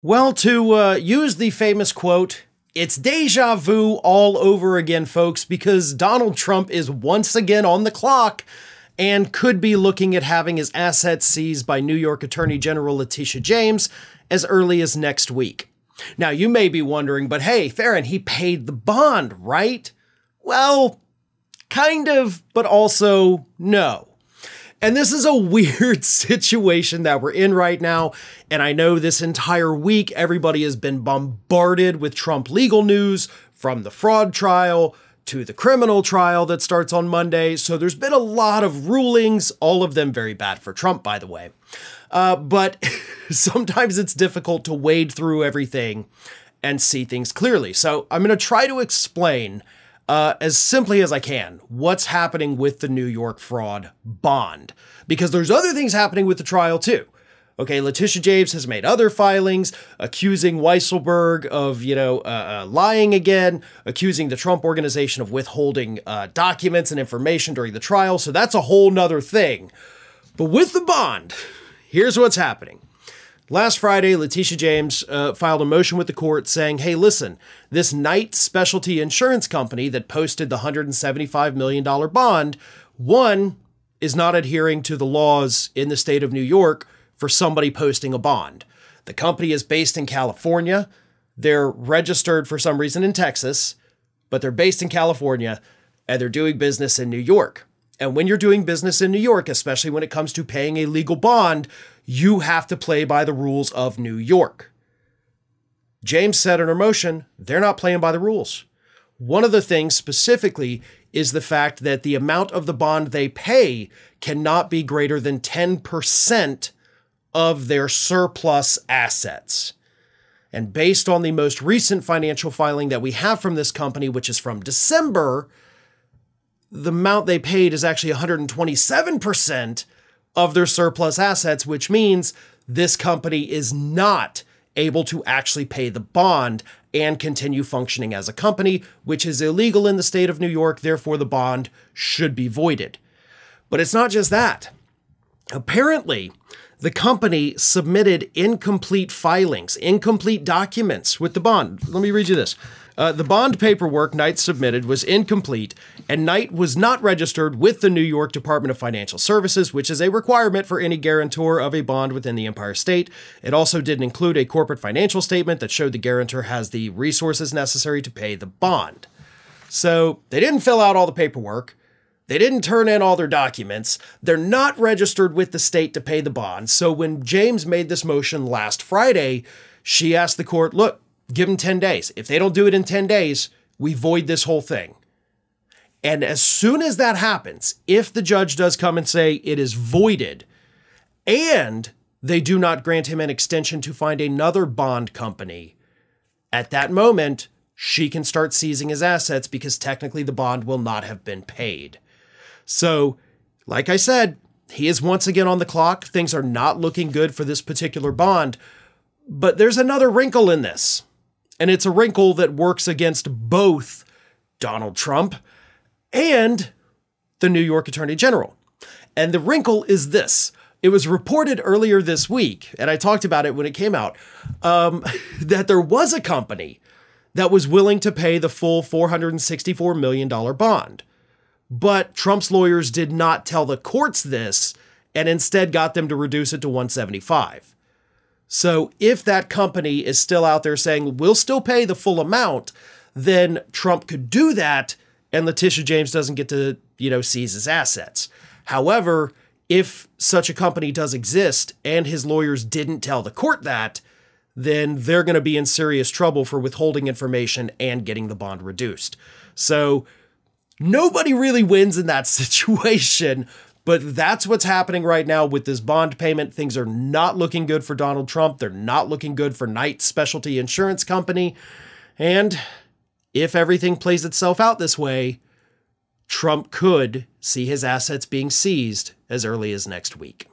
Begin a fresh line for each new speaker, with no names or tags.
Well, to use the famous quote, it's deja vu all over again, folks, because Donald Trump is once again on the clock and could be looking at having his assets seized by New York Attorney General Letitia James as early as next week. Now, you may be wondering, but hey, Farron, he paid the bond, right? Well, kind of, but also no. And this is a weird situation that we're in right now. And I know this entire week, everybody has been bombarded with Trump legal news, from the fraud trial to the criminal trial that starts on Monday. So there's been a lot of rulings, all of them very bad for Trump, by the way. But sometimes it's difficult to wade through everything and see things clearly. So I'm going to try to explain as simply as I can what's happening with the New York fraud bond, because there's other things happening with the trial too. Okay, Letitia James has made other filings accusing Weisselberg of, lying again, accusing the Trump organization of withholding documents and information during the trial. So that's a whole nother thing. But with the bond, here's what's happening. Last Friday, Letitia James filed a motion with the court saying, hey, listen, this Knight Specialty Insurance Company that posted the $175 million bond, one, is not adhering to the laws in the state of New York for somebody posting a bond. The company is based in California. They're registered for some reason in Texas, but they're based in California and they're doing business in New York. And when you're doing business in New York, especially when it comes to paying a legal bond, you have to play by the rules of New York. James said in her motion, they're not playing by the rules. One of the things specifically is the fact that the amount of the bond they pay cannot be greater than 10% of their surplus assets. And based on the most recent financial filing that we have from this company, which is from December, the amount they paid is actually 127% of their surplus assets, which means this company is not able to actually pay the bond and continue functioning as a company, which is illegal in the state of New York. Therefore, the bond should be voided. But it's not just that. Apparently, the company submitted incomplete filings, incomplete documents with the bond. Let me read you this. The bond paperwork Knight submitted was incomplete, and Knight was not registered with the New York Department of Financial Services, which is a requirement for any guarantor of a bond within the Empire State. It also didn't include a corporate financial statement that showed the guarantor has the resources necessary to pay the bond. So they didn't fill out all the paperwork. They didn't turn in all their documents. They're not registered with the state to pay the bond. So when James made this motion last Friday, she asked the court, look, give them 10 days. If they don't do it in 10 days, we void this whole thing. And as soon as that happens, if the judge does come and say it is voided and they do not grant him an extension to find another bond company, at that moment, she can start seizing his assets because technically the bond will not have been paid. So, like I said, he is once again on the clock. Things are not looking good for this particular bond. But there's another wrinkle in this. And it's a wrinkle that works against both Donald Trump and the New York Attorney General. And the wrinkle is this. It was reported earlier this week, and I talked about it when it came out, that there was a company that was willing to pay the full $464 million bond. But Trump's lawyers did not tell the courts this and instead got them to reduce it to $175. So if that company is still out there saying, we'll still pay the full amount, then Trump could do that and Letitia James doesn't get to, seize his assets. However, if such a company does exist and his lawyers didn't tell the court that, then they're going to be in serious trouble for withholding information and getting the bond reduced. So nobody really wins in that situation. But that's what's happening right now with this bond payment. Things are not looking good for Donald Trump. They're not looking good for Knight Specialty Insurance Company. And if everything plays itself out this way, Trump could see his assets being seized as early as next week.